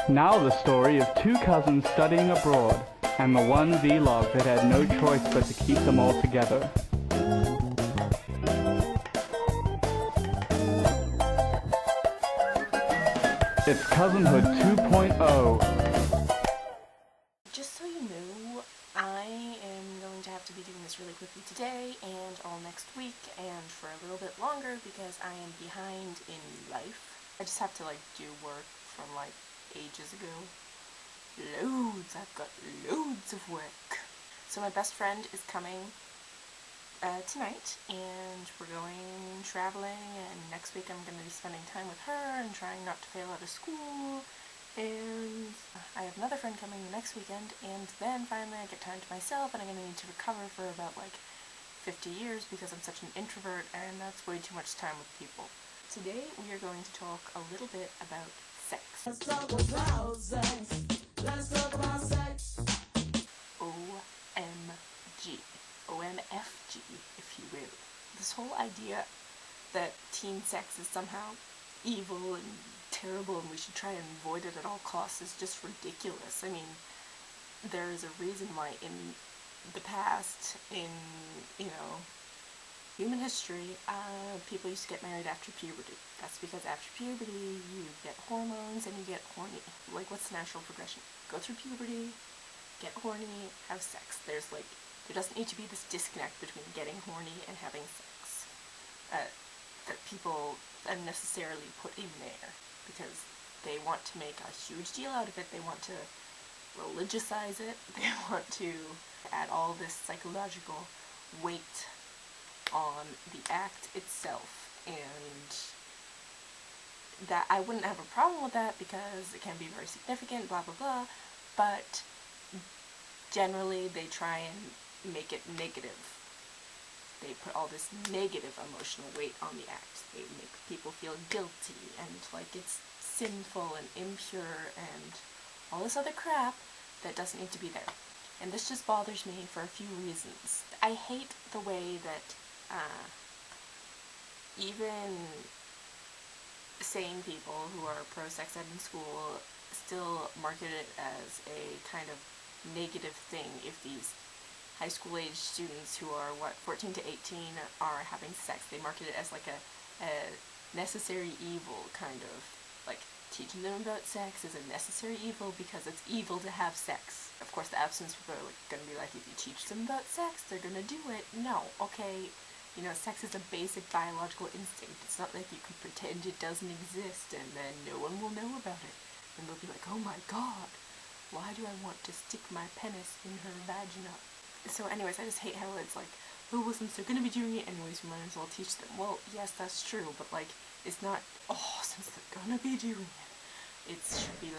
Now the story of two cousins studying abroad, and the one vlog that had no choice but to keep them all together. It's Cousinhood 2.0. Just so you know, I am going to have to be doing this really quickly today and all next week and for a little bit longer because I am behind in life. I just have to do work from ages ago. Loads! I've got loads of work. So my best friend is coming tonight, and we're going traveling, and next week I'm going to be spending time with her and trying not to fail out of school, and I have another friend coming next weekend, and then finally I get time to myself, and I'm going to need to recover for about 50 years because I'm such an introvert, and that's way too much time with people. Today we are going to talk a little bit about sex. Let's talk about sex. Let's talk about sex. OMG. OMFG, if you will. This whole idea that teen sex is somehow evil and terrible and we should try and avoid it at all costs is just ridiculous. I mean, there is a reason why in the past, in, human history, people used to get married after puberty. That's because after puberty, you get hormones and you get horny. What's the natural progression? Go through puberty, get horny, have sex. There doesn't need to be this disconnect between getting horny and having sex that people unnecessarily put in there because they want to make a huge deal out of it. They want to religiousize it. They want to add all this psychological weight on the act itself, and that I wouldn't have a problem with that because it can be very significant, blah blah blah, but generally they try and make it negative. They put all this negative emotional weight on the act. They make people feel guilty and it's sinful and impure and all this other crap that doesn't need to be there. And this just bothers me for a few reasons. I hate the way that even sane people who are pro-sex ed in school still market it as a kind of negative thing if these high school age students who are 14 to 18 are having sex. They market it as a necessary evil, kind of teaching them about sex is a necessary evil because it's evil to have sex. Of course the abstinence people are going to be if you teach them about sex they're going to do it. No, okay, sex is a basic biological instinct. It's not like you can pretend it doesn't exist and then no one will know about it and they'll be like, oh my god, why do I want to stick my penis in her vagina? So anyways, I just hate how it's oh, since they're going to be doing it anyways, we might as well teach them. Well, yes, that's true, but it's not, oh, since they're going to be doing it. It should be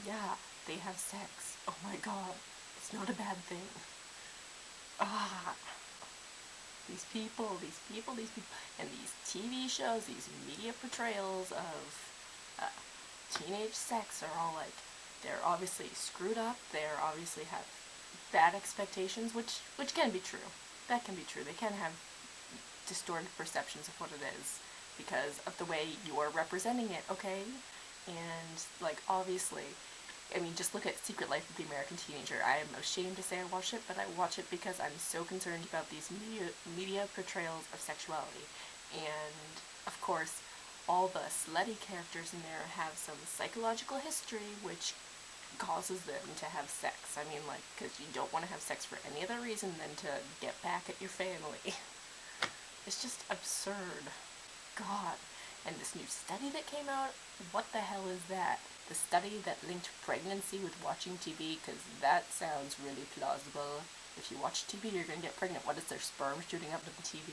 yeah, they have sex. Oh my god, it's not a bad thing. These people, and these TV shows, these media portrayals of teenage sex are all they're obviously screwed up, they're obviously have bad expectations, which can be true. That can be true. They can have distorted perceptions of what it is because of the way you're representing it, okay? And, obviously, I mean, just look at Secret Life of the American Teenager. I am ashamed to say I watch it, but I watch it because I'm so concerned about these media portrayals of sexuality. And, of course, all the slutty characters in there have some psychological history which causes them to have sex. I mean, because you don't want to have sex for any other reason than to get back at your family. It's just absurd. God. And this new study that came out, what the hell is that? The study that linked pregnancy with watching TV, because that sounds really plausible. If you watch TV, you're going to get pregnant. What is their sperm shooting up to the TV?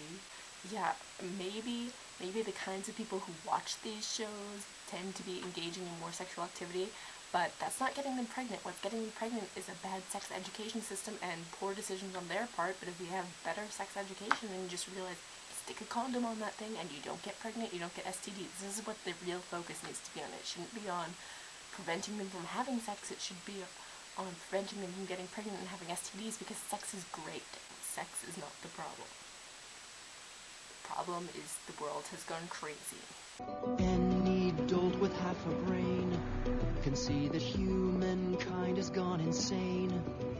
Yeah, maybe the kinds of people who watch these shows tend to be engaging in more sexual activity, but that's not getting them pregnant. What's getting them pregnant is a bad sex education system and poor decisions on their part, but if we have better sex education and you just realize, stick a condom on that thing and you don't get pregnant, you don't get STDs. This is what the real focus needs to be on. It shouldn't be on preventing them from having sex, it should be on preventing them from getting pregnant and having STDs because sex is great. Sex is not the problem. The problem is the world has gone crazy. Any dolt with half a brain can see that humankind has gone insane.